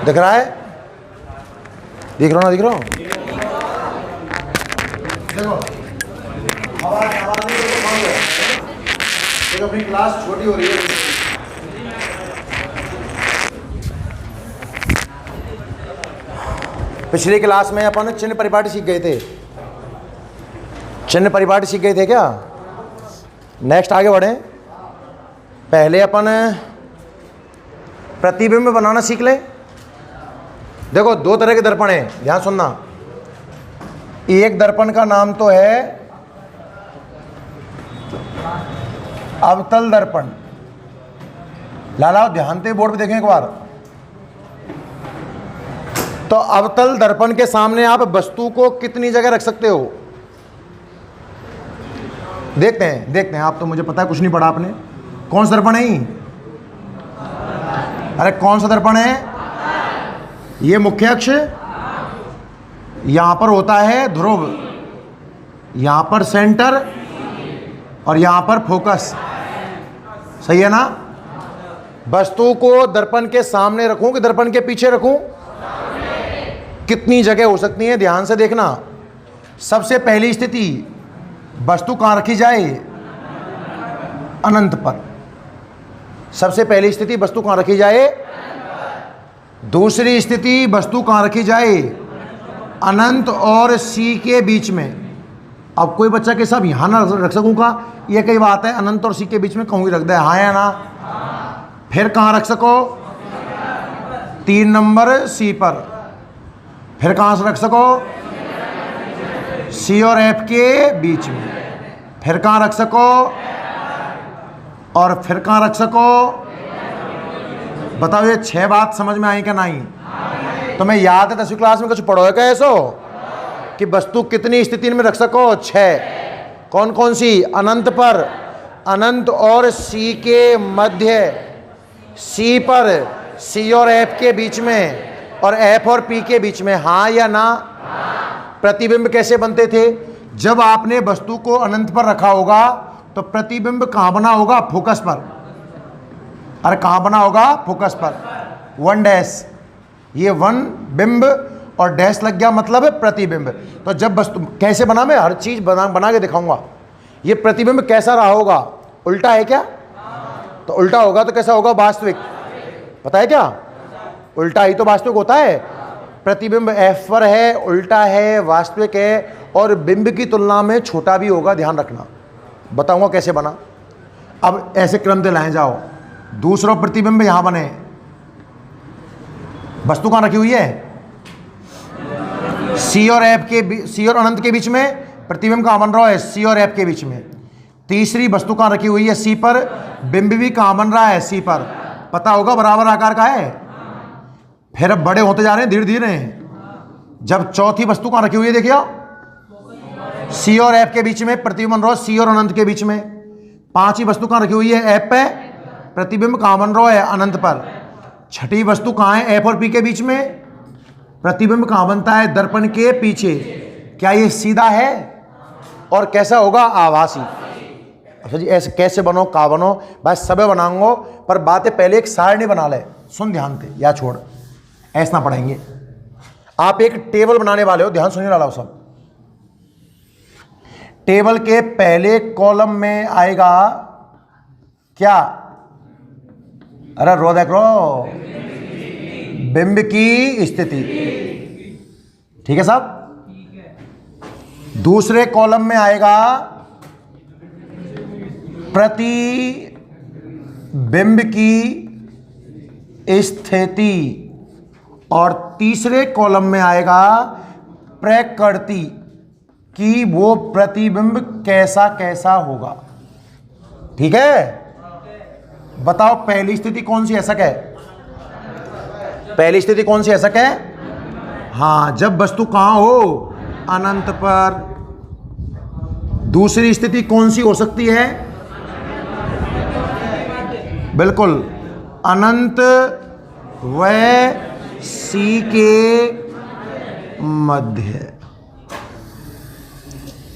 दिख रहा है? दिख रहा ना? दिख रहा हूँ? देखो अपनी क्लास छोटी हो रही है। पिछली क्लास में अपन चिन्ह परिपाटी सीख गए थे। चिन्ह परिपाटी सीख गए थे क्या? नेक्स्ट आगे बढ़े। पहले अपन प्रतिबिंब बनाना सीख ले। देखो दो तरह के दर्पण हैं, ध्यान सुनना। एक दर्पण का नाम तो है अवतल दर्पण। लालाओ ध्यान से बोर्ड पे देखें एक बार। तो अवतल दर्पण के सामने आप वस्तु को कितनी जगह रख सकते हो? देखते हैं। आप तो मुझे पता है कुछ नहीं पढ़ा आपने। कौन सा दर्पण है ये? अरे कौन सा दर्पण है? ये मुख्य अक्ष, यहां पर होता है ध्रुव, यहां पर सेंटर और यहां पर फोकस। सही है ना? वस्तु को दर्पण के सामने रखूं कि दर्पण के पीछे रखूं? कितनी जगह हो सकती है, ध्यान से देखना। सबसे पहली स्थिति, वस्तु कहां रखी जाए? अनंत पर। सबसे पहली स्थिति, वस्तु कहां रखी जाए? दूसरी स्थिति, वस्तु कहां रखी जाए? अनंत और सी के बीच में। अब कोई बच्चा के सब यहां ना रख सकूंगा, ये कई बात है। अनंत और सी के बीच में कहूं ही रख दे, हाँ या ना? फिर कहां रख सको? 3 नंबर सी पर। फिर कहां से रख सको? सी और एफ के बीच में। फिर कहां रख सको? और फिर कहां रख सको? बताओ ये 6 बात समझ में आई क्या नहीं? तो मैं याद है 10वीं क्लास में कुछ पढ़ो है क्या ऐसो कि वस्तु कितनी स्थिति में रख सको? 6। कौन कौन सी? अनंत पर, अनंत और सी के मध्य, सी पर, सी और एफ के बीच में, और एफ और पी के बीच में। हाँ या ना? प्रतिबिंब कैसे बनते थे? जब आपने वस्तु को अनंत पर रखा होगा तो प्रतिबिंब कहां बना होगा? फोकस पर। अरे कहां बना होगा? फोकस पर। 1 डैश, ये 1 बिंब और डैश लग गया मतलब प्रतिबिंब। तो जब वस्तु कैसे बना, मैं हर चीज बना के दिखाऊंगा। ये प्रतिबिंब कैसा रहा होगा? उल्टा है क्या? तो उल्टा होगा तो कैसा होगा? वास्तविक। पता है क्या? उल्टा ही तो वास्तविक होता है। प्रतिबिंब एफ पर है, उल्टा है, वास्तविक है, और बिंब की तुलना में छोटा भी होगा। ध्यान रखना, बताऊंगा कैसे बना। अब ऐसे क्रम से लाए जाओ। दूसरा प्रतिबिंब यहां बने, वस्तु कहां रखी हुई है? सी और एफ के, सी और अनंत के बीच में। प्रतिबिंब कहां बन रहा है? सी और एफ के बीच में। तीसरी वस्तु कहां रखी हुई है? सी पर। बिंब भी कहां बन रहा है? सी पर। पता होगा बराबर आकार का है। फिर अब बड़े होते जा रहे हैं धीरे धीरे। जब चौथी वस्तु कहां रखी हुई है? देखिए सी और एफ के बीच में प्रतिबिंब बन रहा है, सी और अनंत के बीच में। पांचवी वस्तु कहां रखी हुई है? एफ पे। प्रतिबिंब कहां बन रहा है? अनंत पर। छठी वस्तु कहां है? एफ और पी के बीच में। प्रतिबिंब कहां बनता है? दर्पण के पीछे। क्या ये सीधा है? और कैसा होगा? आभासी। अच्छा जी, ऐसे कैसे बनो, का बनो, भाई सब बनाऊंगा, पर बातें पहले एक सारणी बना ले। सुन ध्यान से, या छोड़, ऐसा पढ़ेंगे। आप एक टेबल बनाने वाले हो, ध्यान सुनिए लाओ सब। टेबल के पहले कॉलम में आएगा क्या? अरे रो देख रो, बिंब की स्थिति। ठीक है साहब? दूसरे कॉलम में आएगा प्रतिबिंब की स्थिति, और तीसरे कॉलम में आएगा प्रकृति कि वो प्रतिबिंब कैसा कैसा होगा। ठीक है? बताओ पहली स्थिति कौन सी ऐसा है? पहली स्थिति कौन सी ऐसा है? हाँ, जब वस्तु कहां हो? अनंत पर। दूसरी स्थिति कौन सी हो सकती है? बिल्कुल, अनंत व सी के मध्य।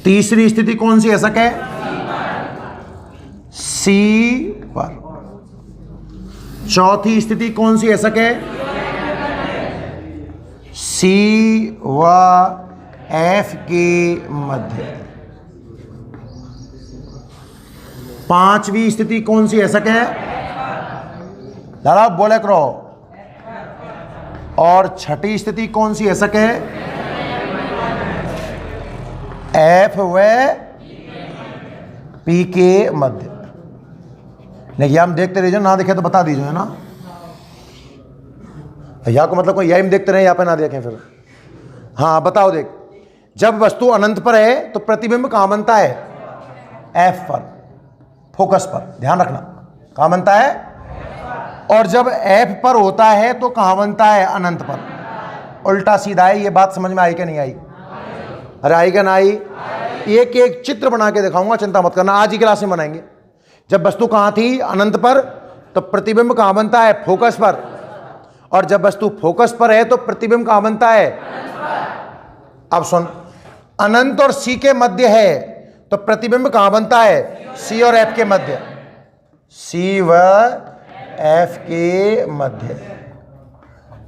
तीसरी स्थिति कौन सी ऐसा है? सी पर। चौथी स्थिति कौन सी ऐसा है? सी व एफ के मध्य। पांचवी स्थिति कौन सी है? ऐसा क्या है दादा बोले करो। और छठी स्थिति कौन सी? ऐसा क्या है? एफ व पी के मध्य। नहीं हम देखते रहिए, ना देखे तो बता दीजिए, है ना। या को मतलब कोई या देखते रहे, यहाँ पे ना देखें फिर। हाँ बताओ। देख, जब वस्तु अनंत पर है तो प्रतिबिंब कहाँ बनता है? एफ पर, फोकस पर। ध्यान रखना, कहाँ बनता है? और जब एफ पर होता है तो कहाँ बनता है? अनंत पर। उल्टा सीधा है। ये बात समझ में आई क्या नहीं आई? अरे आई क्या ना आई? एक एक चित्र बना के दिखाऊंगा, चिंता मत करना, आज ही क्लास में बनाएंगे। जब वस्तु कहाँ थी? अनंत पर, तो प्रतिबिंब कहाँ बनता है? फोकस पर। और जब वस्तु फोकस पर है तो प्रतिबिंब कहाँ बनता है? अब सुन, अनंत और सी के मध्य है तो प्रतिबिंब कहाँ बनता है? सी और एफ के मध्य। सी व एफ के मध्य।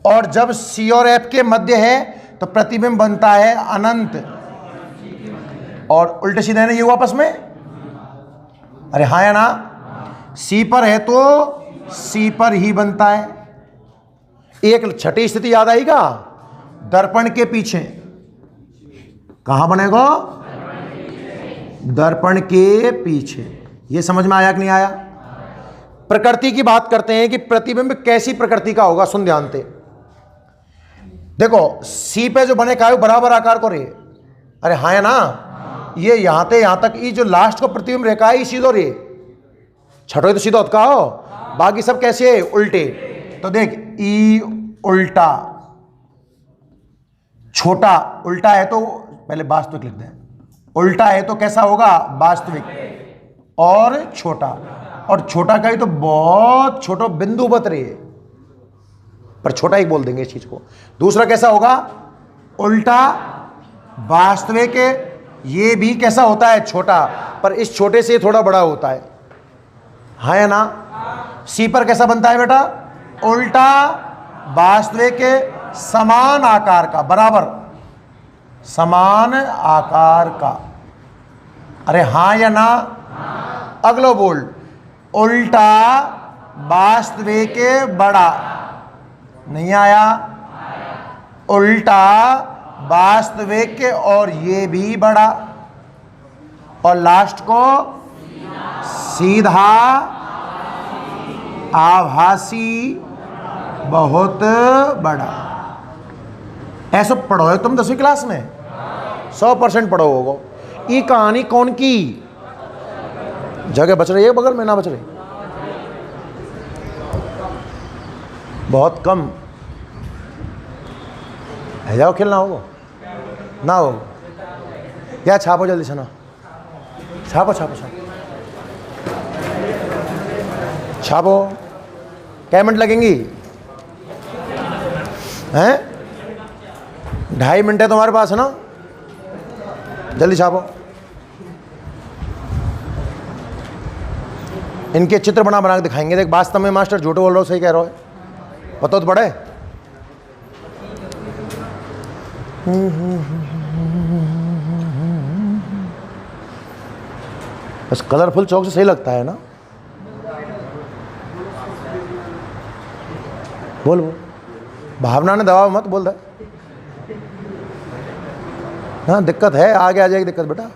और जब सी और एफ के मध्य है तो प्रतिबिंब बनता है अनंत। और उल्टे सीधे है ना ये वापस में? अरे हाँ या ना? सी पर है तो सी पर ही बनता है। एक छठी स्थिति याद आएगा? दर्पण के पीछे। कहां बनेगा? दर्पण के पीछे। यह समझ में आया कि नहीं आया? प्रकृति की बात करते हैं कि प्रतिबिंब कैसी प्रकृति का होगा। सुन ध्यान से। देखो सी पे जो बने का है बराबर आकार को रे। अरे हाँ है ना? ये यहां से यहां तक ये जो लास्ट को प्रतिबिंब रेखा है, सीधो रे। छठो तो सीधो का हो, बाकी सब कैसे है? उल्टे। तो देख, ई उल्टा, छोटा उल्टा है तो पहले वास्तविक लिख दें। उल्टा है तो कैसा होगा? वास्तविक। और छोटा, और छोटा का ही तो बहुत छोटा बिंदु बत रही है, पर छोटा ही बोल देंगे इस चीज को। दूसरा कैसा होगा? उल्टा वास्तविक। ये भी कैसा होता है? छोटा, पर इस छोटे से थोड़ा बड़ा होता है। हाँ या ना? सी पर कैसा बनता है बेटा? उल्टा वास्तविक, समान आकार का, बराबर समान आकार का। अरे हाँ या ना? अगलो बोल, उल्टा वास्तविक बड़ा। नहीं आया? उल्टा वास्तविक और ये भी बड़ा। और लास्ट को सीधा आभासी बहुत बड़ा। ऐसा पढ़ो है तुम 10वीं क्लास में? 100% पढ़ो होगा। ये कहानी कौन की? जगह बच रही है बगल में? ना बच रही? बहुत कम है। जाओ खेलना होगा ना हो? या छापो जल्दी से ना, छापो छापो छापो छापो। क्या मिनट लगेंगी? हैं? 2.5 मिनट है तुम्हारे पास, है ना? जल्दी छापो। इनके चित्र बना बना के दिखाएंगे। देख वास्तव में मास्टर झूठ बोल रहा हो, सही कह रहा हो? पता तो पड़े। बस कलरफुल चौक से सही लगता है ना? बोल बोल। भावना ने दबाव मत बोल रहा। हाँ दिक्कत है, आगे आ जाएगी दिक्कत बेटा।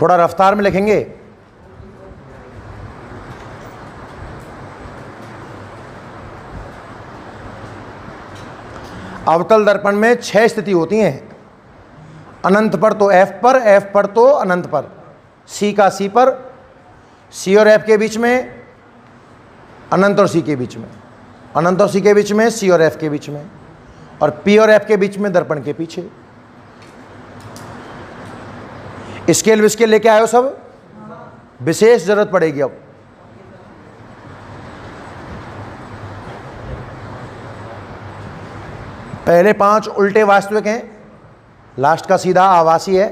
थोड़ा रफ्तार में लिखेंगे। अवतल दर्पण में 6 स्थिति होती हैं। अनंत पर तो एफ पर, एफ पर तो अनंत पर, सी का सी पर, सी और एफ के बीच में, अनंत और सी के बीच में, अनंत और सी के बीच में, सी और एफ के बीच में, और पी और एफ के बीच में दर्पण के पीछे। स्केल विस्केल लेके आयो सब? विशेष जरूरत पड़ेगी अब। पहले 5 उल्टे वास्तविक हैं, लास्ट का सीधा आभासी है।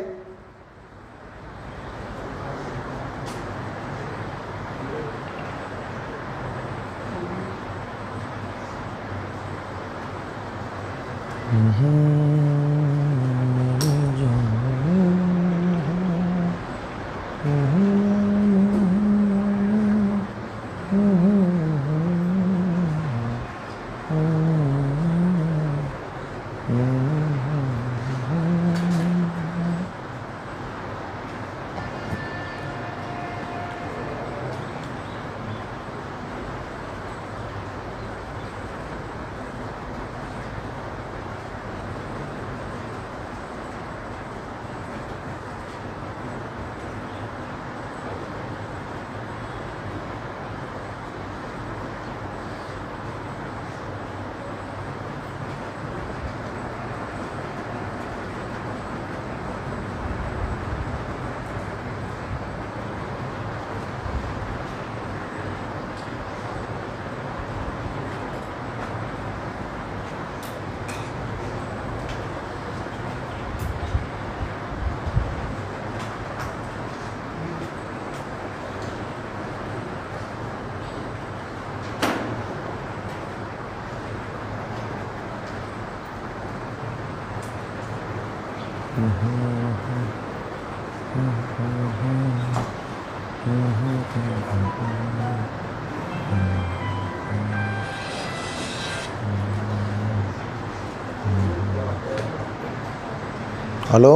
हेलो,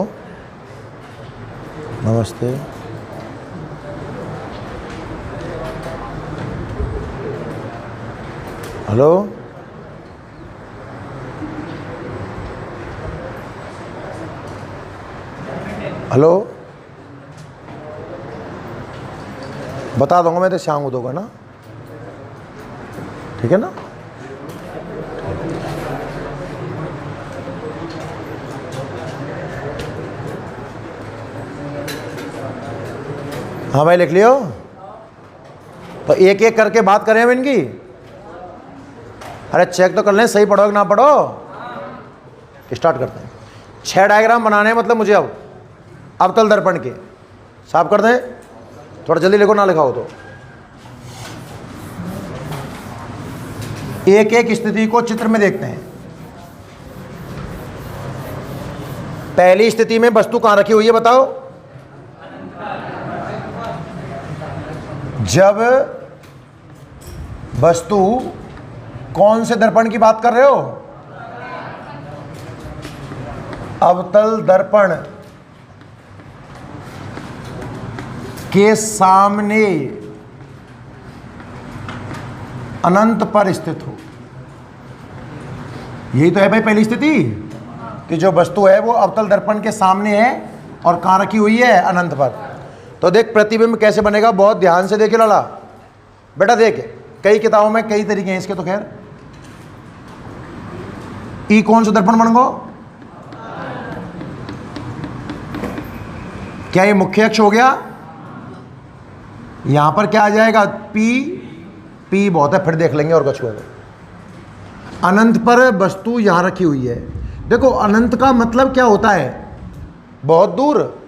नमस्ते। हेलो, हेलो, बता दूंगा मैं तो शाम को दूंगा ना, ठीक है ना। हाँ भाई, लिख लियो। तो एक एक करके बात करें हम इनकी। अरे चेक तो कर लें सही पढ़ो कि ना पढ़ो। स्टार्ट करते हैं। 6 डायग्राम बनाने हैं मतलब मुझे अब अवतल दर्पण के। साफ कर दें, थोड़ा जल्दी लिखो, ना लिखाओ तो। एक एक स्थिति को चित्र में देखते हैं। पहली स्थिति में वस्तु कहां रखी हुई है बताओ। जब वस्तु कौन से दर्पण की बात कर रहे हो? अवतल दर्पण के सामने अनंत पर स्थित हो। यही तो है भाई पहली स्थिति, कि जो वस्तु है वो अवतल दर्पण के सामने है और कहां रखी हुई है? अनंत पर। तो देख प्रतिबिंब कैसे बनेगा, बहुत ध्यान से देखे लाला बेटा। देख, कई किताबों में कई तरीके हैं इसके, तो खैर ई कौन सा दर्पण बन गो? क्या ये मुख्य अक्ष हो गया? यहां पर क्या आ जाएगा? पी बहुत है, फिर देख लेंगे और कुछ होगा। अनंत पर वस्तु यहां रखी हुई है। देखो अनंत का मतलब क्या होता है? बहुत दूर।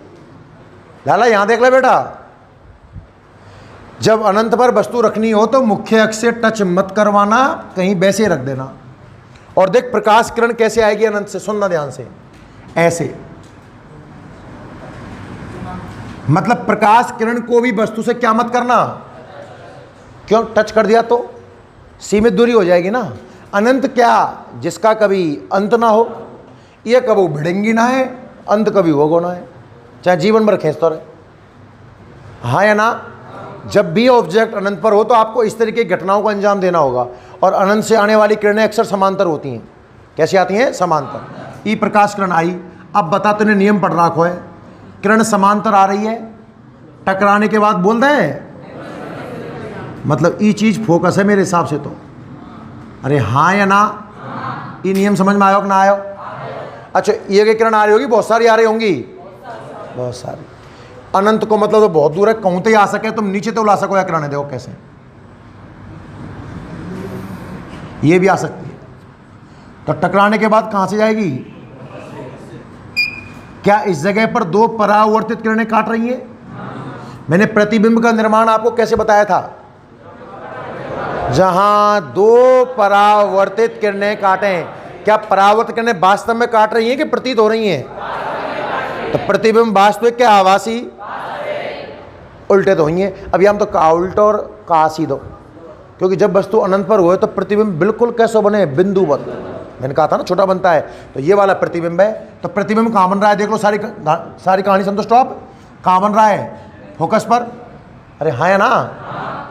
लाला यहां देख ले बेटा, जब अनंत पर वस्तु रखनी हो तो मुख्य अक्ष से टच मत करवाना, कहीं वैसे रख देना। और देख प्रकाश किरण कैसे आएगी अनंत से, सुनना ध्यान से। ऐसे, मतलब प्रकाश किरण को भी वस्तु से क्या मत करना। क्यों? टच कर दिया तो सीमित दूरी हो जाएगी ना। अनंत क्या? जिसका कभी अंत ना हो। यह कभी भिड़ेंगी ना है, अंत कभी होगा ना है, चाहे जीवन भर खींचता रहे। हाँ या ना? जब भी ऑब्जेक्ट अनंत पर हो तो आपको इस तरीके की घटनाओं को अंजाम देना होगा। और अनंत से आने वाली किरणें अक्सर समांतर होती हैं। कैसी आती हैं? समांतर। ई प्रकाश किरण आई। अब बता, तूने नियम पढ़ रखा है, किरण समांतर आ रही है, टकराने के बाद बोल दे, मतलब ई चीज फोकस है मेरे हिसाब से तो। अरे हाँ या ना? ये नियम समझ में आयो कि ना आयो? अच्छा, ये किरण आ रही होगी, बहुत सारी आ रही होंगी, बहुत सारी। अनंत को मतलब तो बहुत दूर है, कहूं तो ही आ सके, तुम नीचे तो ला सको या किरणें, देखो कैसे ये भी आ सकती है। तो टकराने के बाद कहां से जाएगी? क्या इस जगह पर दो परावर्तित किरणें काट रही हैं? मैंने प्रतिबिंब का निर्माण आपको कैसे बताया था? जहां दो परावर्तित किरणें काटें, क्या परावर्त किरणें वास्तव में काट रही हैं कि प्रतीत हो रही हैं? तो प्रतिबिंब वास्तविक क्या आभासी? उल्टे तो हुई हैं। अभी हम तो का उल्टा और का सीधो, क्योंकि जब वस्तु अनंत पर हुए तो प्रतिबिंब बिल्कुल कैसे बने? बिंदुवत। मैंने कहा था ना छोटा बनता है, तो ये वाला प्रतिबिंब है। तो प्रतिबिंब कहाँ बन रहा है? देख लो, सारी कहानी समझो। स्टॉप। कहाँ बन रहा है? फोकस पर। अरे हाँ है ना,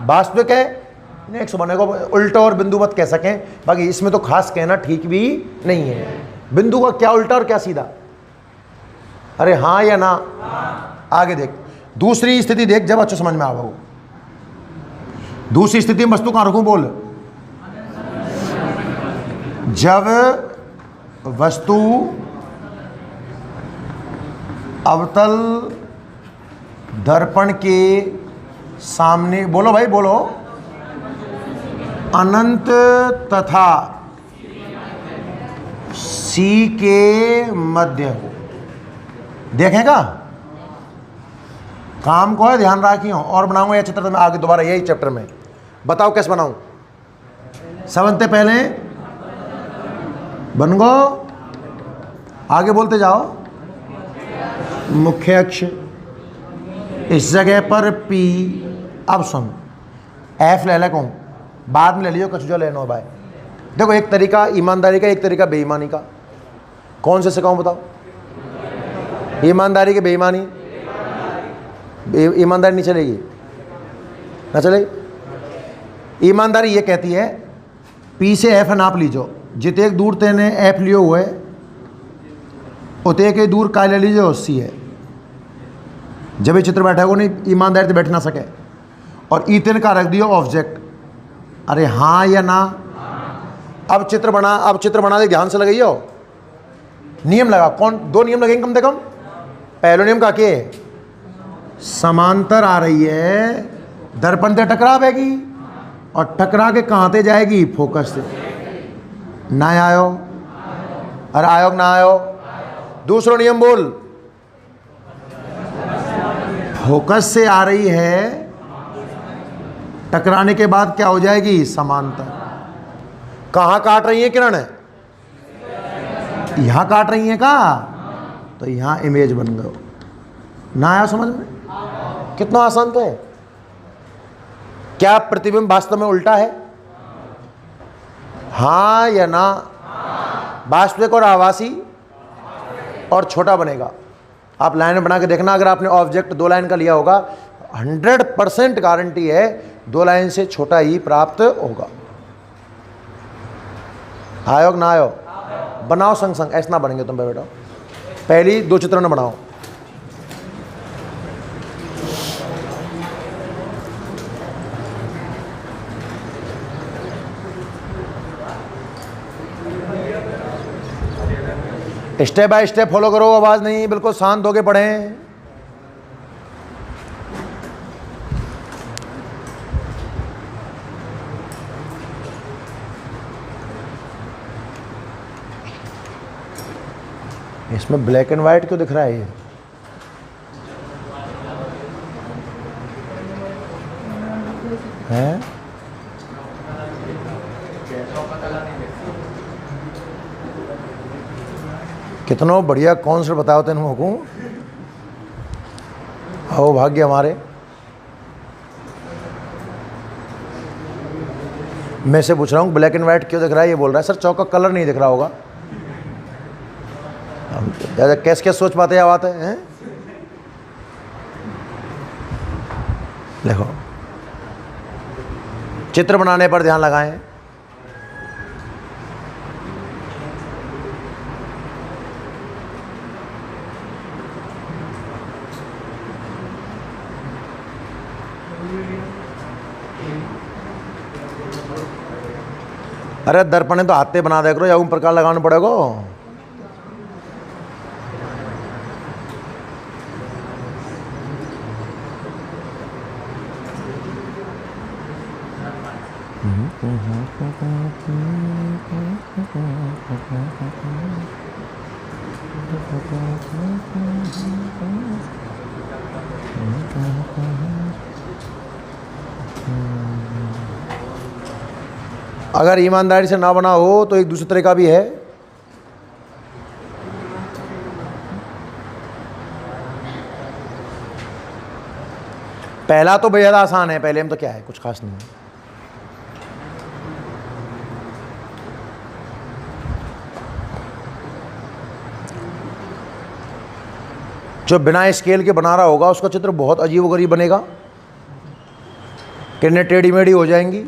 वास्तविक है। नेक्स्ट बनेगा उल्टा और बिंदुवत कह सकें, बाकी इसमें तो खास कहना ठीक भी नहीं है। बिंदु का क्या उल्टा और क्या सीधा? अरे हाँ या ना? आगे देख, दूसरी स्थिति देख, जब अच्छा समझ में आवा। दूसरी स्थिति में वस्तु कहाँ रखूं? बोल। जब वस्तु अवतल दर्पण के सामने, बोलो भाई बोलो, अनंत तथा सी के मध्य देखेगा। काम को है, ध्यान रखियो। और बनाऊंगा यह चित्र तो मैं आगे दोबारा यही चैप्टर में। बताओ कैसे बनाऊं? समझते पहले बन गो, आगे बोलते जाओ। मुख्य अक्ष इस जगह पर P। अब सुन, F ले ले कहूँ, बाद में ले लियो, कछ जो लेनो भाई। देखो, एक तरीका ईमानदारी का, एक तरीका बेईमानी का। कौन से सिखाऊं बताओ? ईमानदारी की बेईमानी? ईमानदारी नहीं चलेगी ना चलेगी। ईमानदारी ये कहती है P से F नाप लीजो, जिते एक दूर तेने F लियो हुए उते के दूर का ले लीजिए उससी है। जब ये चित्र बैठा हो नहीं, ईमानदारी से बैठ ना सके। और ईतन का रख दियो ऑब्जेक्ट। अरे हाँ या ना? अब चित्र बना दे, ध्यान से लगाइयो। नियम लगा। कौन? दो नियम लगेंगे कम से कम। पहला नियम का के समांतर आ रही है, दर्पण से टकरावेगी और टकरा के कहाँ ते जाएगी? फोकस से। ना आयो? अरे आयो ना आयो? दूसरा नियम बोल। फोकस से आ रही है, टकराने के बाद क्या हो जाएगी? समांतर। कहाँ काट रही है किरण? यहां काट रही है का? तो यहां इमेज बन गए। ना आया समझ में? कितना आसान तो है। क्या प्रतिबिंब वास्तव में उल्टा है? हाँ या ना? वास्तविक और आभासी और छोटा बनेगा। आप लाइन बना के देखना, अगर आपने ऑब्जेक्ट 2 लाइन का लिया होगा, 100% गारंटी है 2 लाइन से छोटा ही प्राप्त होगा। आयोग ना आयो? बनाओ संग संग, ऐसा ना बनेंगे तुम बेटा। पहली 2 चित्र न बनाओ। स्टेप बाय स्टेप फॉलो करो, आवाज नहीं, बिल्कुल शांत होके पढ़ें। इसमें ब्लैक एंड वाइट क्यों दिख रहा है? ये है कितना बढ़िया कॉन्सेप्ट बताओ तेन को। आओ भाग्य हमारे। मैं से पूछ रहा हूँ ब्लैक एंड वाइट क्यों दिख रहा है? ये बोल रहा है सर चौक का कलर नहीं दिख रहा होगा। कैसे क्या सोच पाते हैं बात है? देखो, चित्र बनाने पर ध्यान लगाएं। अरे दर्पण तो हाथे बना दे करो, या प्रकार लगाना पड़ेगा। अगर ईमानदारी से ना बना हो तो एक दूसरे तरीका भी है। पहला तो बेहद आसान है, पहले में तो क्या है, कुछ खास नहीं है। जो बिना स्केल के बना रहा होगा उसका चित्र बहुत अजीबोगरीब बनेगा, किरणें टेढ़ी मेढ़ी हो जाएंगी।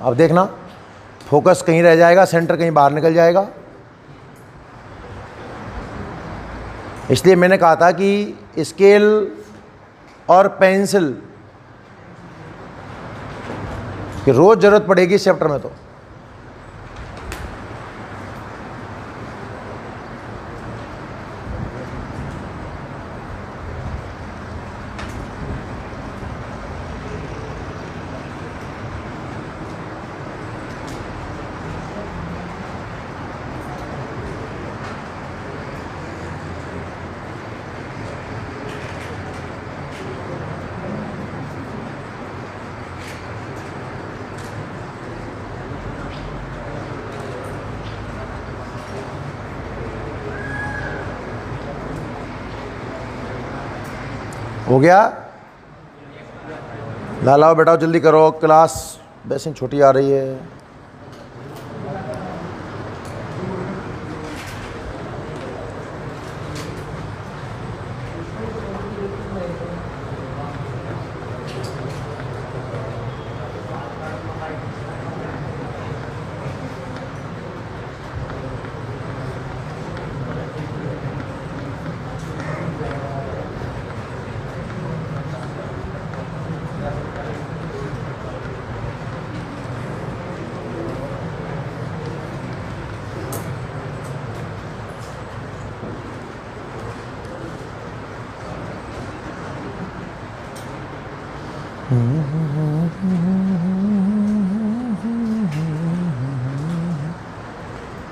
अब देखना, फोकस कहीं रह जाएगा, सेंटर कहीं बाहर निकल जाएगा। इसलिए मैंने कहा था कि स्केल और पेंसिल की रोज जरूरत पड़ेगी इस चैप्टर में। तो हो गया? लाओ बेटा जल्दी करो, क्लास वैसे ही छोटी आ रही है।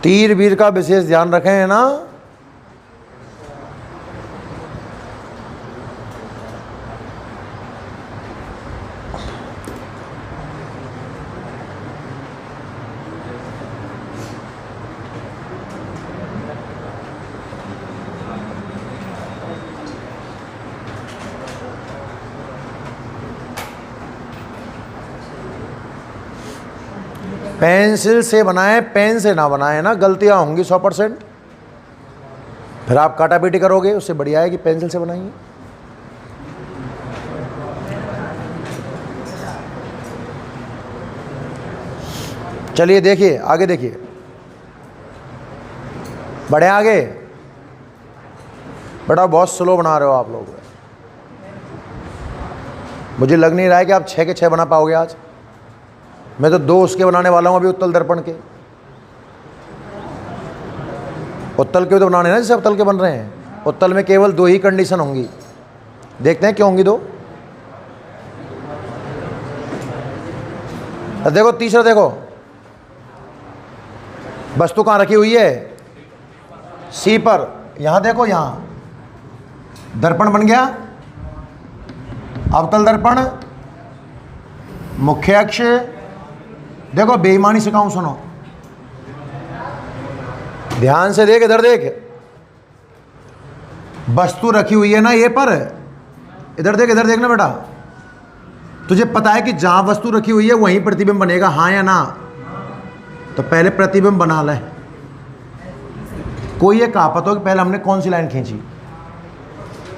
तीर वीर का विशेष ध्यान रखें, है ना। पेंसिल से बनाए, पेन से ना बनाए ना, गलतियां होंगी 100%। फिर आप काटापीटी करोगे, उससे बढ़िया है कि पेंसिल से बनाइए। चलिए देखिए, आगे देखिए, बढ़े आगे। बेटा बहुत स्लो बना रहे हो आप लोग, मुझे लग नहीं रहा है कि आप 6 के 6 बना पाओगे आज। मैं तो 2 उसके बनाने वाला हूं अभी, उत्तल दर्पण के। उत्तल के तो बनाने ना जैसे उत्तल के बन रहे हैं। उत्तल में केवल 2 ही कंडीशन होंगी, देखते हैं क्यों होंगी 2। देखो तीसरा, देखो वस्तु कहां रखी हुई है, सी पर। यहां देखो, यहां दर्पण बन गया, अवतल दर्पण, मुख्य अक्ष। देखो बेईमानी से कहूं, सुनो ध्यान से देख, इधर देख, वस्तु रखी हुई है ना ये पर, इधर देख, इधर देखना बेटा। तुझे पता है कि जहां वस्तु रखी हुई है वहीं प्रतिबिंब बनेगा, हाँ या ना। तो पहले प्रतिबिंब बना ले। कोई ये कहा पता हो कि पहले हमने कौन सी लाइन खींची,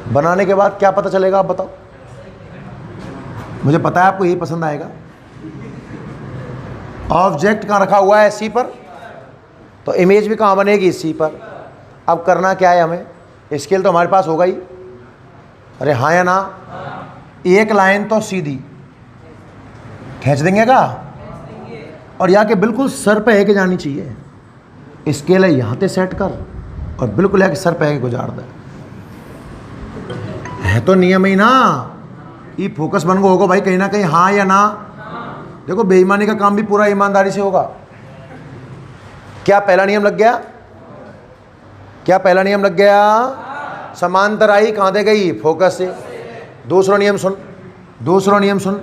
बनाने के बाद क्या पता चलेगा, आप बताओ। मुझे पता है आपको यही पसंद आएगा। ऑब्जेक्ट कहाँ रखा हुआ है, सी पर, तो इमेज भी कहाँ बनेगी, सी पर। अब करना क्या है हमें, स्केल तो हमारे पास होगा ही, अरे हाँ या ना। एक लाइन तो सीधी खींच देंगे का, और यहाँ के बिल्कुल सर पे है के जानी चाहिए। स्केल है यहाँ पे सेट कर, और बिल्कुल है कि सर पे है के गुजार दे। है तो नियम ही ना, ये फोकस बन गो होगा भाई कहीं ना कहीं, हाँ या ना। देखो बेईमानी का काम भी पूरा ईमानदारी से होगा। क्या पहला नियम लग गया, क्या पहला नियम लग गया, समांतर आई कहाँ दे गई, फोकस से। दूसरा नियम सुन, दूसरा नियम सुन।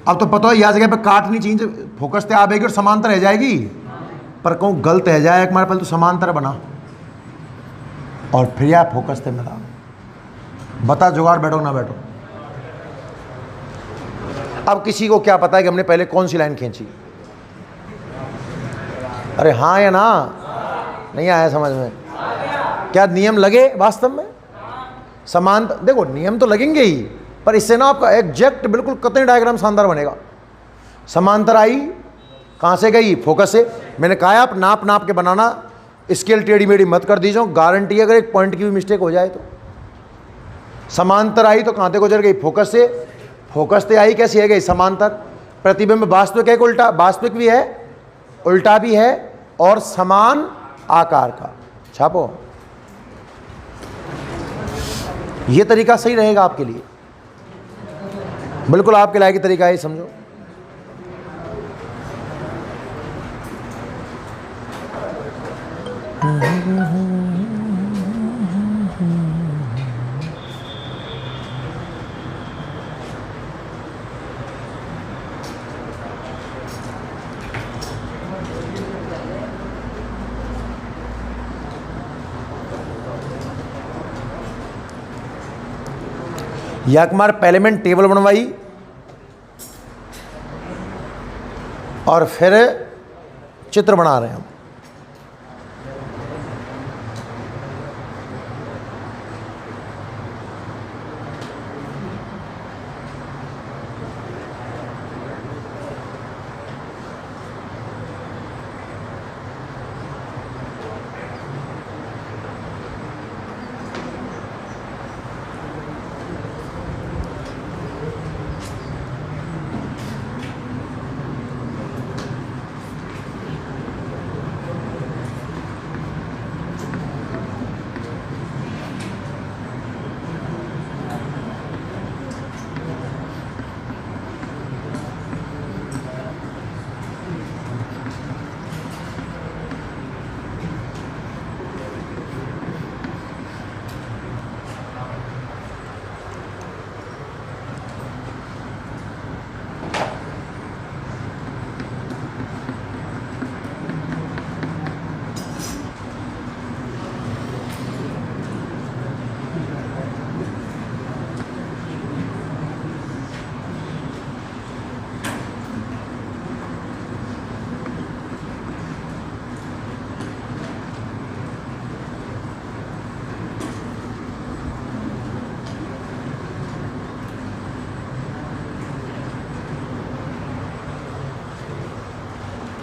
अब तो पता है यह जगह पे काटनी चाहिए, फोकस से आएगी और समांतर रह जाएगी। पर कहूँ गलत रह जाए, एक बार पहले तो समांतर बना और फिर यार फोकस से मिला। बता जुगाड़ बैठो ना बैठो। अब किसी को क्या पता है कि हमने पहले कौन सी लाइन खींची? अरे हाँ या ना? नहीं आया समझ में? क्या नियम लगे वास्तव में? समांतर, देखो नियम तो लगेंगे ही, पर इससे ना आपका एग्जैक्ट बिल्कुल कतई डायग्राम शानदार बनेगा। समांतर आई कहाँ से गई? फोकस से। मैंने कहा आप नाप नाप के बनाना, स्केल टेढ़ी मेढ़ी मत कर दीजिए, गारंटी अगर एक पॉइंट की भी मिस्टेक हो जाए तो। समांतर आई तो कहाँ तक गुजर गई? फोकस से। फोकस से आई कैसी है गई? समांतर। प्रतिबिंब वास्तविक है कि उल्टा? वास्तविक भी है, उल्टा भी है, और समान आकार का। छापो, ये तरीका सही रहेगा आपके लिए, बिल्कुल आपके लायक तरीका है, समझो। याकमार पहले मैंने टेबल बनवाई और फिर चित्र बना रहे हैं हम।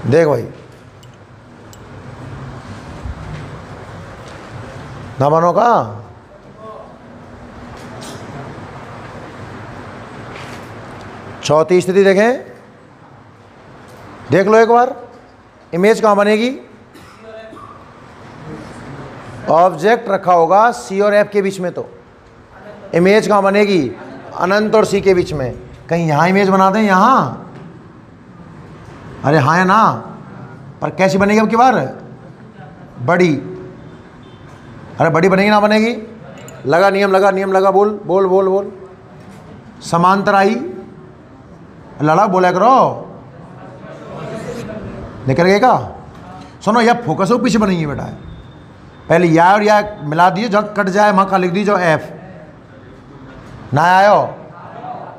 देख भाई, ना बनो का? चौथी स्थिति देखें, देख लो एक बार। इमेज कहाँ बनेगी? ऑब्जेक्ट रखा होगा सी और एफ के बीच में, तो इमेज कहाँ बनेगी? अनंत और सी के बीच में। कहीं यहाँ इमेज बना दें, यहाँ? अरे हाँ या ना? पर कैसी बनेगी अब की बार? बड़ी। अरे बड़ी बनेगी ना बनेगी? लगा नियम, लगा नियम, लगा। बोल बोल बोल बोल। समांतर आई, लड़ा बोला करो, निकल गए का? सुनो, या फोकस हो पीछे बनेगी बेटा। पहले या और या मिला दीजिए, जब कट जाए वहाँ का लिख दीजिए एफ। ना आयो?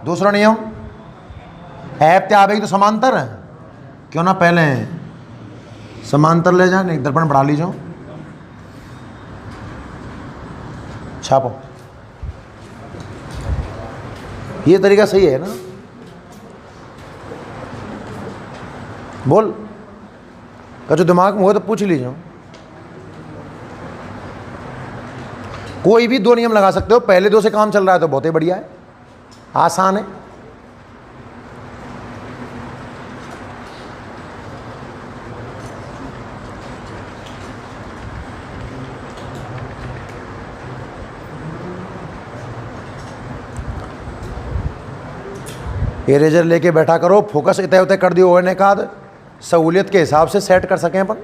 दूसरा नियम, एफ त्या आवेगी तो समांतर है, क्यों ना पहले समांतर ले जाए, नहीं दर्पण बढ़ा लीजिए। छापो, ये तरीका सही है ना? बोल, जो दिमाग में हो तो पूछ लीजिए। कोई भी दो नियम लगा सकते हो, पहले दो से काम चल रहा है तो बहुत ही बढ़िया है, आसान है। इरेजर लेके बैठा करो, फोकस इतने उतने कर दियो होने का सहूलियत के हिसाब से सेट कर सकें अपन।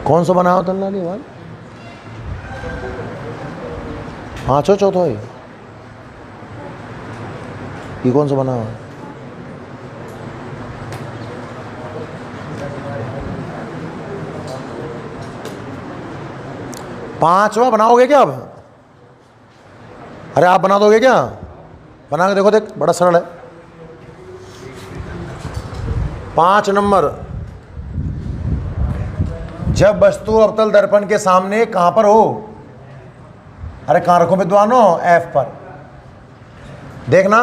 कौन सा बनाया होता लाली वाल? पाँचों चौथो है, ये कौन सा बना हुआ? 5वां बनाओगे क्या अब? अरे आप बना दोगे क्या? बना के देखो, देख बड़ा सरल है। 5 नंबर, जब वस्तु अवतल दर्पण के सामने कहां पर हो? अरे कहां रखो विद्वानों? F पर। देखना,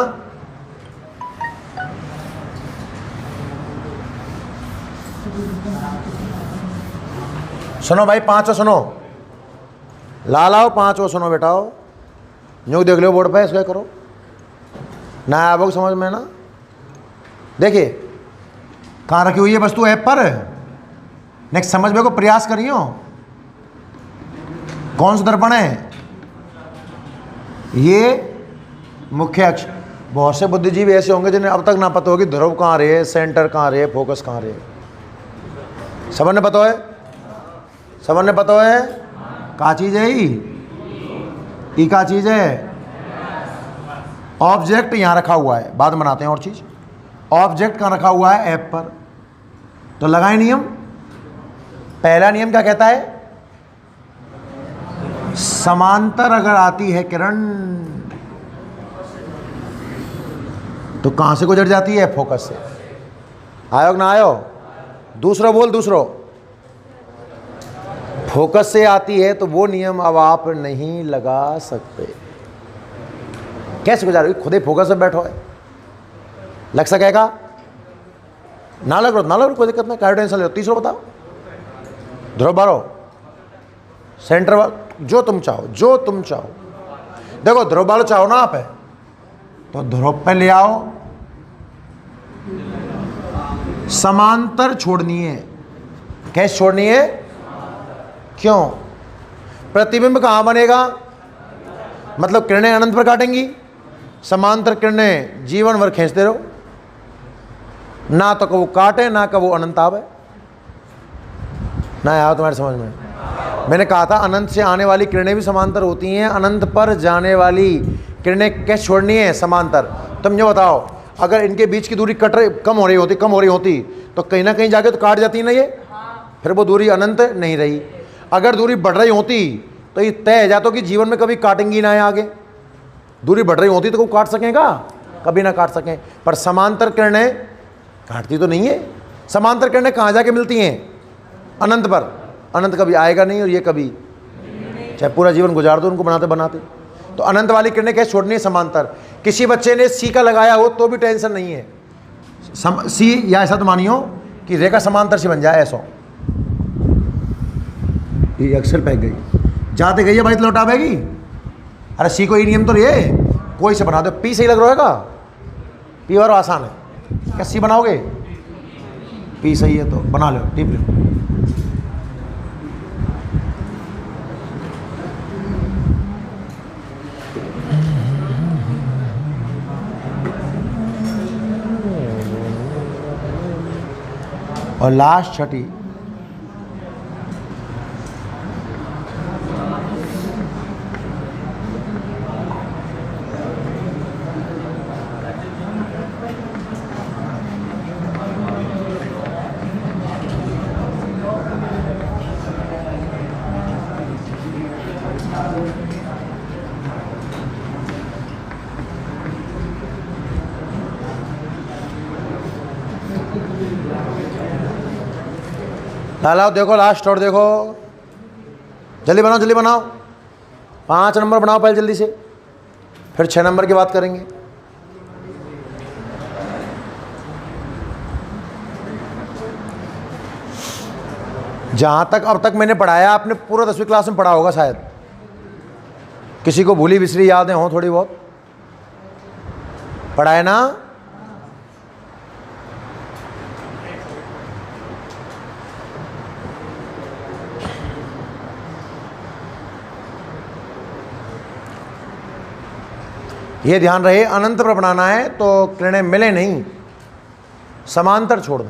सुनो भाई, 5वां सुनो, लाल आओ, 5वां सुनो बेटाओ। न्यू देख लो बोर्ड पे, इसका करो ना, आपको समझ में ना। देखिए कहां रखी हुई है वस्तु? ऐप पर। नेक्स्ट समझने को प्रयास करियो, कौन सा दर्पण है ये? मुख्य अक्ष। बहुत से बुद्धिजीवी ऐसे होंगे जिन्हें अब तक ना पता होगी ध्रुव कहाँ रहे, सेंटर कहाँ रहे, फोकस कहाँ रहे। सबने पता है? सबने पता है? क्या चीज है ई क्या चीज है? ऑब्जेक्ट यहां रखा हुआ है, बाद में बनाते हैं और चीज। ऑब्जेक्ट कहां रखा हुआ है? ऐप पर। तो लगाए नियम। पहला नियम क्या कहता है? समांतर अगर आती है किरण तो कहां से गुजर जाती है? फोकस से। आयो ना आयो? दूसरा बोल, दूसरो। फोकस से आती है तो वो नियम अब आप नहीं लगा सकते। कैसे गुजार? खुद ही फोकस से बैठो है, लग सकेगा? ना लग रहा, ना लग रहा, कोई दिक्कत नहीं, क्या टेंशन ले। तीसरा बताओ, ध्रुव बारो, सेंटर वाल, जो तुम चाहो, जो तुम चाहो। देखो ध्रुव वालो चाहो ना आप है तो ध्रुव पे ले आओ, समांतर छोड़नी है। कैसे छोड़नी है? क्यों? प्रतिबिंब कहां बनेगा? मतलब किरणें अनंत पर काटेंगी, समांतर किरणें जीवन भर खींचते रहो, ना तो कब वो काटे ना कब वो अनंत आवे। ना आओ तुम्हारे समझ में? मैंने कहा था अनंत से आने वाली किरणें भी समांतर होती हैं, अनंत पर जाने वाली किरणें कैसे छोड़नी है? समांतर। तुम ये बताओ, अगर इनके बीच की दूरी कम हो रही होती तो कहीं ना कहीं जाके तो काट जाती ना ये, फिर वो दूरी अनंत नहीं रही। अगर दूरी बढ़ रही होती तो ये तय है जाता कि जीवन में कभी काटेंगी ना है आगे। दूरी बढ़ रही होती तो वो काट सकेगा? कभी ना काट सकें। पर समांतर किरणें काटती तो नहीं है। समांतर किरणें कहाँ जाके मिलती हैं? अनंत पर। अनंत कभी आएगा नहीं और ये कभी, चाहे पूरा जीवन गुजार दो उनको बनाते बनाते। तो अनंत वाली किरणें कैसे छोड़नी है? समांतर। किसी बच्चे ने सी का लगाया हो तो भी टेंशन नहीं है। सी या ऐसा तो मानियो कि रेखा समांतर से बन जाए, ऐसा ये अक्सर पैक गई, जाते गई है भाई तो लौटावेगी। अरे सी को ये नियम तो ये कोई से बना दो। पी सही लग रहा है? पी और आसान है क्या? सी बनाओगे? पी सही है तो बना लो, टिप लो। और लास्ट छठी, लाओ देखो लास्ट और देखो, जल्दी बनाओ जल्दी बनाओ। 5 नंबर बनाओ पहले जल्दी से, फिर 6 नंबर की बात करेंगे। जहाँ तक अब तक मैंने पढ़ाया, आपने पूरा 10वीं क्लास में पढ़ा होगा शायद, किसी को भूली बिसरी यादें हों थोड़ी बहुत, पढ़ाए ना? ये ध्यान रहे, अनंत पर बनाना है तो किरणें मिले नहीं, समांतर छोड़ दो।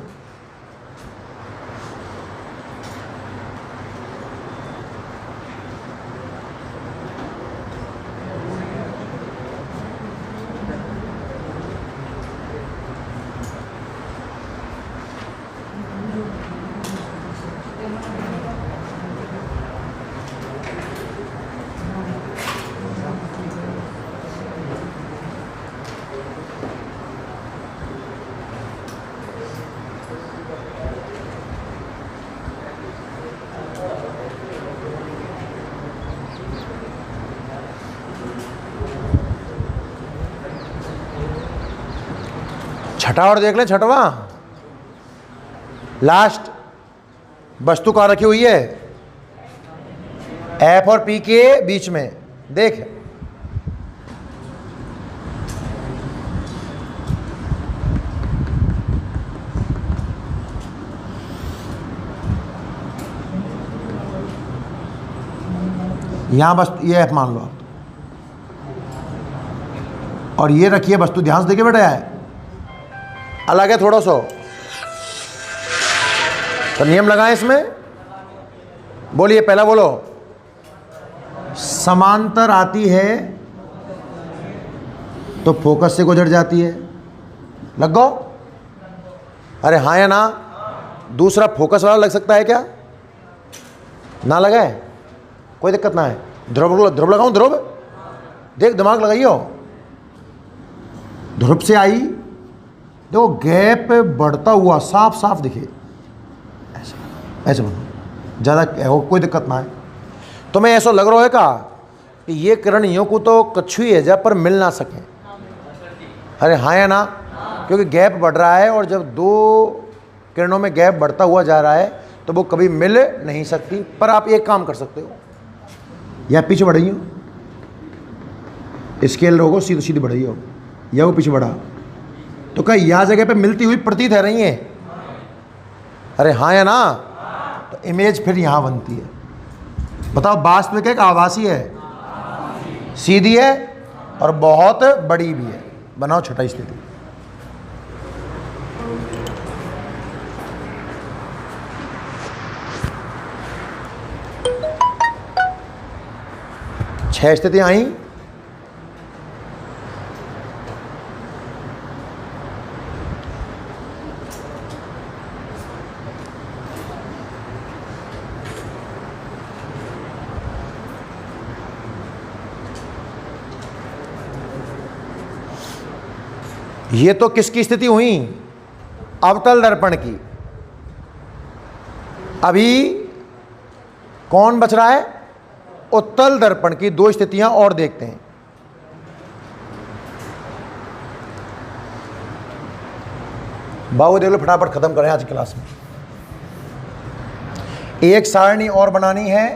छठा और देख लें, छठवा लास्ट वस्तु कहाँ रखी हुई है? एफ और पी के बीच में। देख यहां वस्तु ये एफ मान लो आप, और ये रखिए वस्तु। ध्यान से देखिए बेटा, है अलग है थोड़ा सा, तो नियम लगाएं इसमें। बोलिए, पहला बोलो। समांतर आती है तो फोकस से गुजर जाती है। लग गो? अरे हाँ या ना? दूसरा फोकस वाला लग सकता है क्या? ना लगा है, कोई दिक्कत ना है। ध्रुव ध्रुव लगाऊं? ध्रुव देख, दिमाग लगाइयो। ध्रुव से आई, देखो गैप बढ़ता हुआ साफ साफ दिखे, ऐसे ऐसे बनो, ज़्यादा कोई दिक्कत ना है। तो मैं ऐसा लग रहा है का कि ये किरण यूँ को तो कछु ही है जब पर मिल ना सके। अरे हाँ या ना? क्योंकि गैप बढ़ रहा है, और जब दो किरणों में गैप बढ़ता हुआ जा रहा है तो वो कभी मिल नहीं सकती। पर आप एक काम कर सकते हो, या पीछे बढ़ाइए, स्केल रोको, सीधी सीधी बढ़ाइए, या वो पीछे बढ़ा, तो क्या यहाँ जगह पे मिलती हुई प्रतीत है रही है? अरे हाँ या ना? तो इमेज फिर यहाँ बनती है। बताओ, वास्तविक है कि आभासी है? सीधी है और बहुत बड़ी भी है। बनाओ छठा स्थिति। छह स्थितियां आई। ये तो किसकी स्थिति हुई? अवतल दर्पण की। अभी कौन बच रहा है? उत्तल दर्पण की दो स्थितियां और देखते हैं। बाबू देख लो, फटाफट खत्म करें आज की क्लास में। एक सारणी और बनानी है।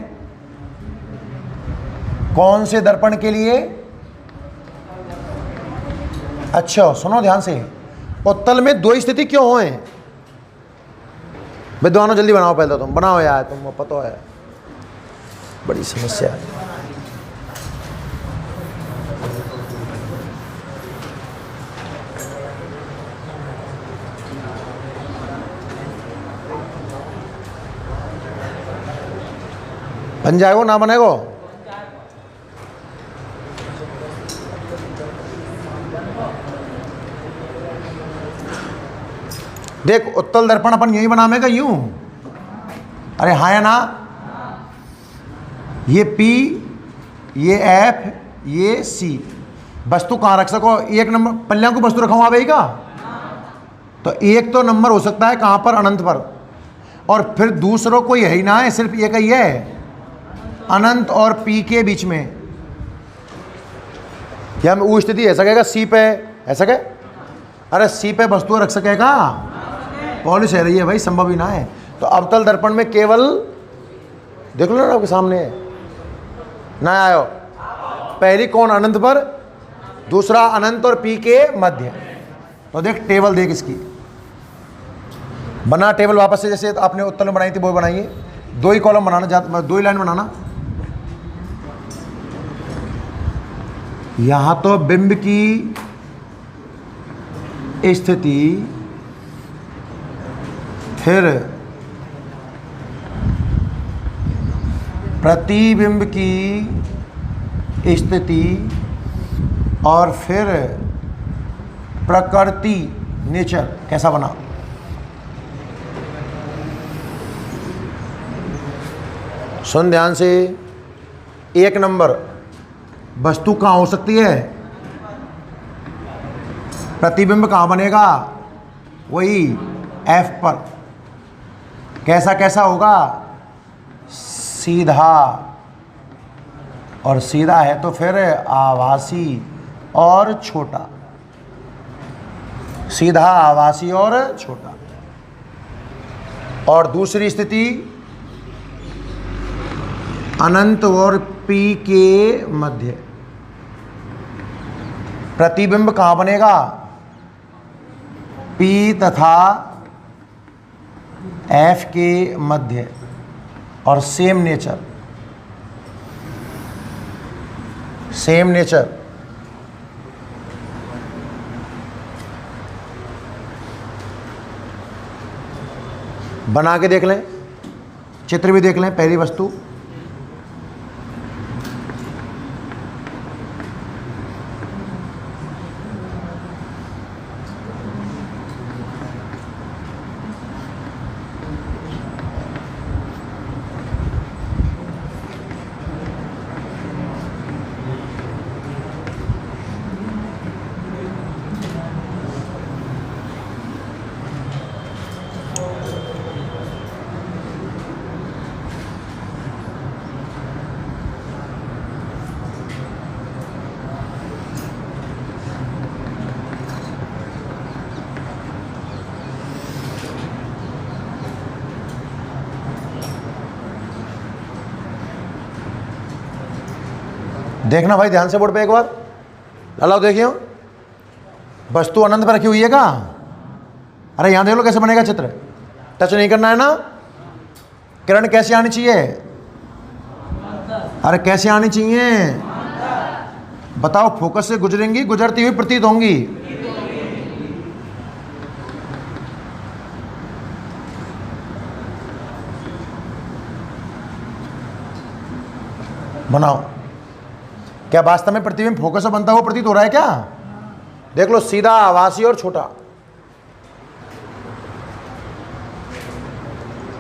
कौन से दर्पण के लिए? अच्छा सुनो ध्यान से, उत्तल में दो स्थिति क्यों हुए? विद्वानों जल्दी बनाओ, पहले तुम बनाओ यार, तुमको पता है बड़ी समस्या है। बन जाएगो ना बनेगो? देख, उत्तल दर्पण अपन यही बनाएगा यूं। अरे हाँ या ना? ये P, ये F, ये C। वस्तु कहाँ रख सको? एक नंबर पल्लियां को वस्तु रखा भाई का, तो एक तो नंबर हो सकता है कहाँ पर? अनंत पर। और फिर दूसरों को यही ना है, सिर्फ एक ही है, अनंत और P के बीच में। क्या हम वो स्थिति ऐसा कहेगा C पे? ऐसा कहे? अरे C पे वस्तु रख सकेगा? पॉलिश है रही है भाई, संभव ही ना है। तो अवतल दर्पण में केवल देख लो ना, आपके सामने है ना आयो। पहली कौन? अनंत पर, दूसरा अनंत और P के मध्य। तो देख टेबल देख इसकी, बना टेबल वापस से, जैसे आपने उत्तल में बनाई थी वो बनाइए। दो ही कॉलम बनाना, दो ही लाइन बनाना। यहां तो बिंब की स्थिति, फिर प्रतिबिंब की स्थिति, और फिर प्रकृति, नेचर कैसा बना। सुन ध्यान से, एक नंबर वस्तु कहाँ हो सकती है? प्रतिबिंब कहाँ बनेगा? वही F पर। कैसा कैसा होगा? सीधा, और सीधा है तो फिर आभासी और छोटा। सीधा, आभासी और छोटा। और दूसरी स्थिति अनंत और P के मध्य। प्रतिबिंब कहां बनेगा? P तथा F के मध्य। और सेम नेचर, सेम नेचर। बना के देख लें, चित्र भी देख लें। पहली वस्तु देखना भाई ध्यान से बोर्ड पे एक बार। लाओ देखियो, वस्तु अनंत पर रखी हुई है कहाँ? अरे यहां देख लो कैसे बनेगा चित्र। टच नहीं करना है ना। किरण कैसे आनी चाहिए? अरे कैसे आनी चाहिए बताओ? फोकस से गुजरेंगी, गुजरती हुई प्रतीत होंगी। बनाओ। क्या वास्तव में प्रतिबिंब फोकस से बनता हुआ प्रतीत हो रहा है क्या? देख लो, सीधा, आभासी और छोटा।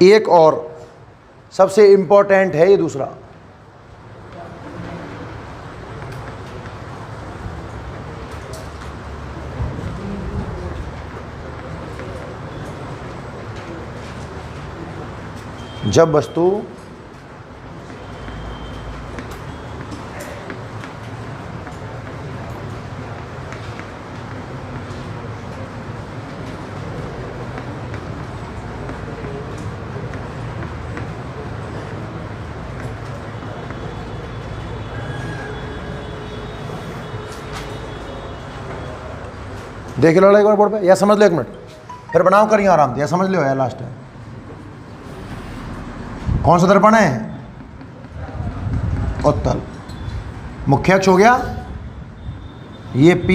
एक और सबसे इंपॉर्टेंट है ये दूसरा। जब वस्तु देख लो एक बार बोर्ड पे, या समझ लो एक मिनट, फिर बनाओ करिए आराम से। या समझ लो, या लास्ट है। कौन सा दर्पण है? उत्तल। मुख्य अक्ष हो गया ये P,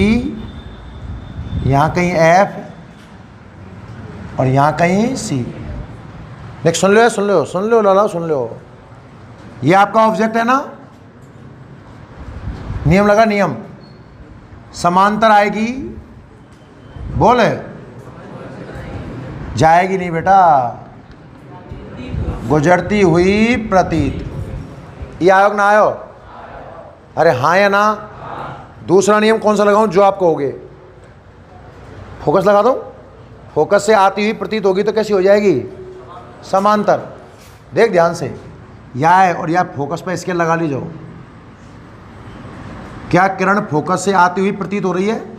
यहाँ कहीं F और यहाँ कहीं C। नेक्स्ट सुन लो, सुन लो, सुन लो लाला, सुन लो। ये आपका ऑब्जेक्ट है ना। नियम लगा, नियम। समांतर आएगी, बोले जाएगी नहीं बेटा, गुजरती हुई प्रतीत। ये आयो ना आयो? अरे हाँ या ना? दूसरा नियम कौन सा लगाऊं जो आप कहोगे? फोकस लगा दो। फोकस से आती हुई प्रतीत होगी तो कैसी हो जाएगी? समांतर। देख ध्यान से, या है और या फोकस पे स्केल लगा लीजिए। क्या किरण फोकस से आती हुई प्रतीत हो रही है?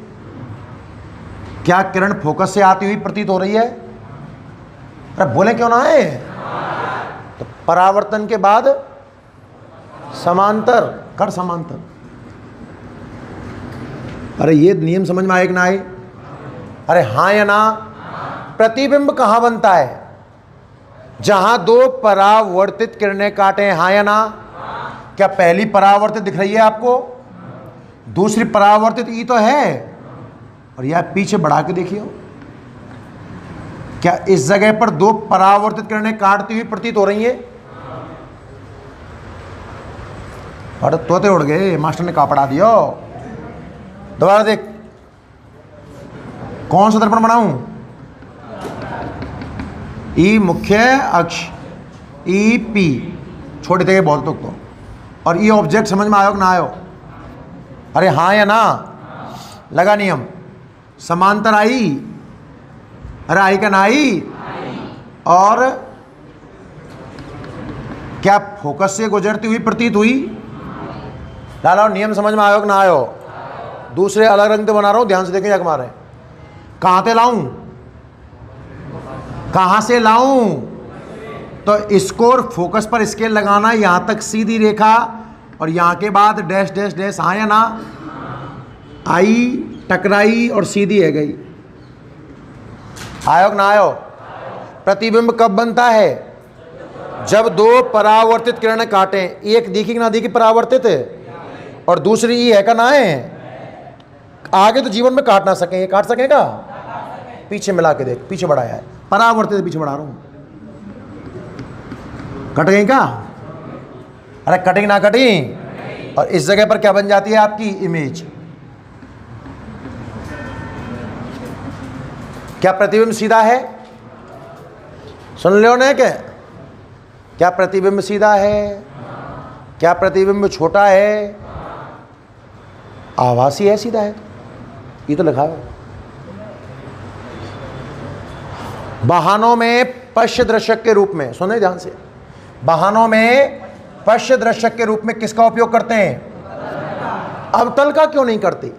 क्या किरण फोकस से आती हुई प्रतीत हो रही है? अरे बोले क्यों ना है? तो परावर्तन के बाद समांतर कर, समांतर। अरे ये नियम समझ में आए कि ना आए? अरे हाँ या ना? प्रतिबिंब कहां बनता है? जहां दो परावर्तित किरणें काटे। हाँ या ना? क्या पहली परावर्तित दिख रही है आपको? दूसरी परावर्तित ई तो है। और यह पीछे बढ़ा के देखिए, क्या इस जगह पर दो परावर्तित किरणें काटती हुई प्रतीत हो रही हैं? अरे तोते उड़ गए, मास्टर ने कहा पढ़ा दियो। दोबारा देख, कौन सा दर्पण बनाऊं? ई मुख्य अक्ष, ई पी छोटे थे बहुत तो। और ई ऑब्जेक्ट समझ में आयो कि ना आयो? अरे हाँ या ना? लगा नियम। समांतर आई, अरे आई का ना आई? और क्या फोकस से गुजरती हुई प्रतीत हुई? लाला नियम समझ में आयो कि ना आयो? दूसरे अलग रंग से बना रहा हूं, ध्यान से देखें। क्या कमा रहे हैं? कहाँ से लाऊं, कहाँ से लाऊं? तो इसको फोकस पर स्केल लगाना, यहां तक सीधी रेखा और यहां के बाद डैश डैश डैश, हाँ या ना? आई, टकराई और सीधी है गई। आयो ना आयो? प्रतिबिंब कब बनता है? जब दो परावर्तित किरणें काटें। एक दिखी कि ना दिखी परावर्तित है, और दूसरी ई है का ना है? आगे तो जीवन में काट ना सके, ये काट सकेगा? पीछे मिला के देख, पीछे बढ़ाया है, परावर्तित पीछे बढ़ा रहा हूं। कट गई क्या? अरे कटिंग ना कटिंग। और इस जगह पर क्या बन जाती है आपकी इमेज? क्या प्रतिबिंब सीधा है? सुन लो ना, क्या प्रतिबिंब सीधा है? क्या प्रतिबिंब छोटा है? आभासी है, सीधा है, ये तो लिखा है। वाहनों में पश्य दर्शक के रूप में, सुने ध्यान से, वाहनों में पश्य दर्शक के रूप में किसका उपयोग करते हैं? अवतल का क्यों नहीं करते?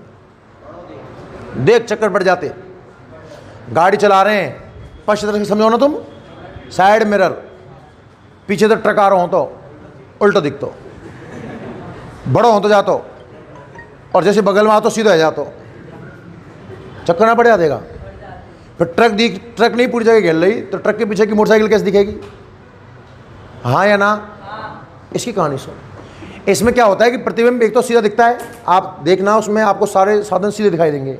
देख चक्कर पड़ जाते। गाड़ी चला रहे हैं, पश्य दर्शक समझो ना तुम, साइड मिरर, पीछे तो ट्रक आ रहा हो तो उल्टा दिखतो, बड़ो हो तो जातो, और जैसे बगल में आ तो सीधा आ जातो, चक्कर ना पड़ जाएगा। फिर ट्रक नहीं पूरी जगह घेर रही तो ट्रक के पीछे की मोटरसाइकिल कैसे दिखेगी? हाँ या ना? इसकी कहानी सुन। इसमें क्या होता है कि प्रतिबिंब एक तो सीधा दिखता है, आप देखना उसमें आपको सारे साधन सीधे दिखाई देंगे,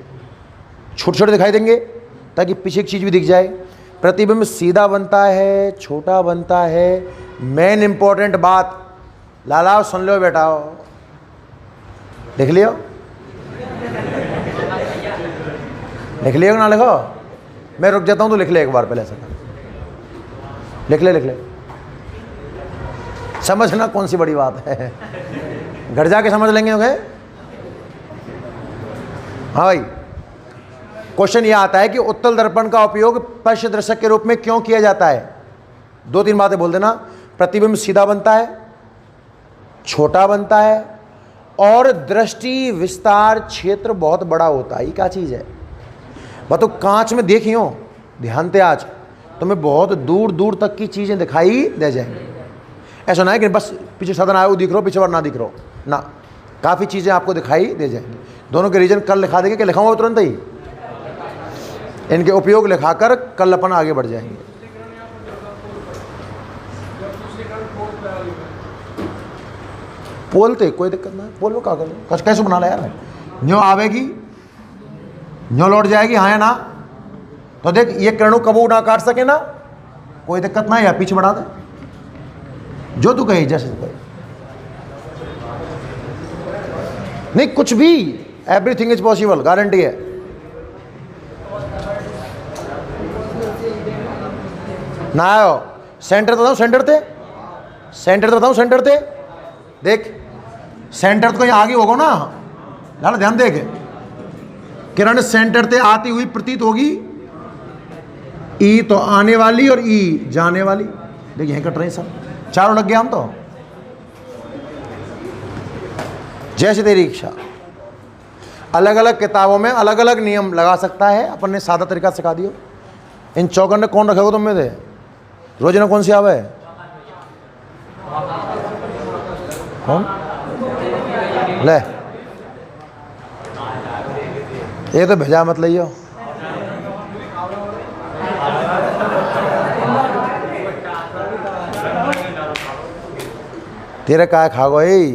छोटे छोटे दिखाई देंगे ताकि पीछे की चीज़ भी दिख जाए। प्रतिबिंब सीधा बनता है, छोटा बनता है। मेन इंपॉर्टेंट बात लाला सुन लो बेटा, लिख लियो, लिख लियो ना लिखो? मैं रुक जाता हूँ तो लिख ले एक बार पहले, ऐसा लिख ले, समझना कौन सी बड़ी बात है, घर जाके समझ लेंगे। ओके हाँ भाई, क्वेश्चन यह आता है कि उत्तल दर्पण का उपयोग पश्य दर्शक के रूप में क्यों किया जाता है? दो तीन बातें बोल देना। प्रतिबिंब सीधा बनता है, छोटा बनता है, और दृष्टि विस्तार क्षेत्र बहुत बड़ा होता है। ये क्या चीज़ है? तो कांच में देखियो ध्यान से, आज तुम्हें बहुत दूर दूर तक की चीज़ें दिखाई दे जाएंगी। ऐसा ना है कि बस पीछे साधन आया वो दिख रहा हो, पीछे बार ना दिख रहा हो ना, काफ़ी चीज़ें आपको दिखाई दे जाएंगी। दोनों के रीजन कल लिखा देंगे कि लिखाऊंगा तुरंत ही, इनके उपयोग लिखाकर कल अपन आगे बढ़ जाएंगे। बोलते कोई दिक्कत ना, बोलो कागज कैसे बना ला यार, न्यो आवेगी न्यो लौट जाएगी, हाँ या ना? तो देख ये किरणों कबू ना काट सके ना, कोई दिक्कत ना है, या पीछे बढ़ा दे, जो तू कहे, जैसे तू कहे, नहीं कुछ भी, एवरीथिंग इज पॉसिबल, गारंटी है। ना आयो सेंटर तो बताऊं, सेंटर तो बताऊं, सेंटर थे देख, सेंटर तो कहीं आगे होगा ना, लाला ध्यान देख, किरण सेंटर से आती हुई प्रतीत होगी, ई तो आने वाली और ई जाने वाली। देखिए यहीं कट रहे सब, चारों लग गया हम तो, जैसे तेरी इच्छा। अलग अलग किताबों में अलग अलग नियम लगा सकता है, अपन ने सादा तरीका सिखा दियो। इन चौकन ने कौन रखेगा तुम में दे, रोज ना कौन सी आवे, कौन ले, ये तो भेजा मत लियो। तेरे काय खा गई,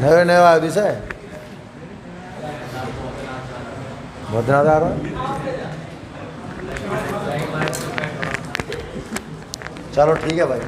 नए नए आया दिस है, बहुत दिन आ रहा है। चलो ठीक है भाई।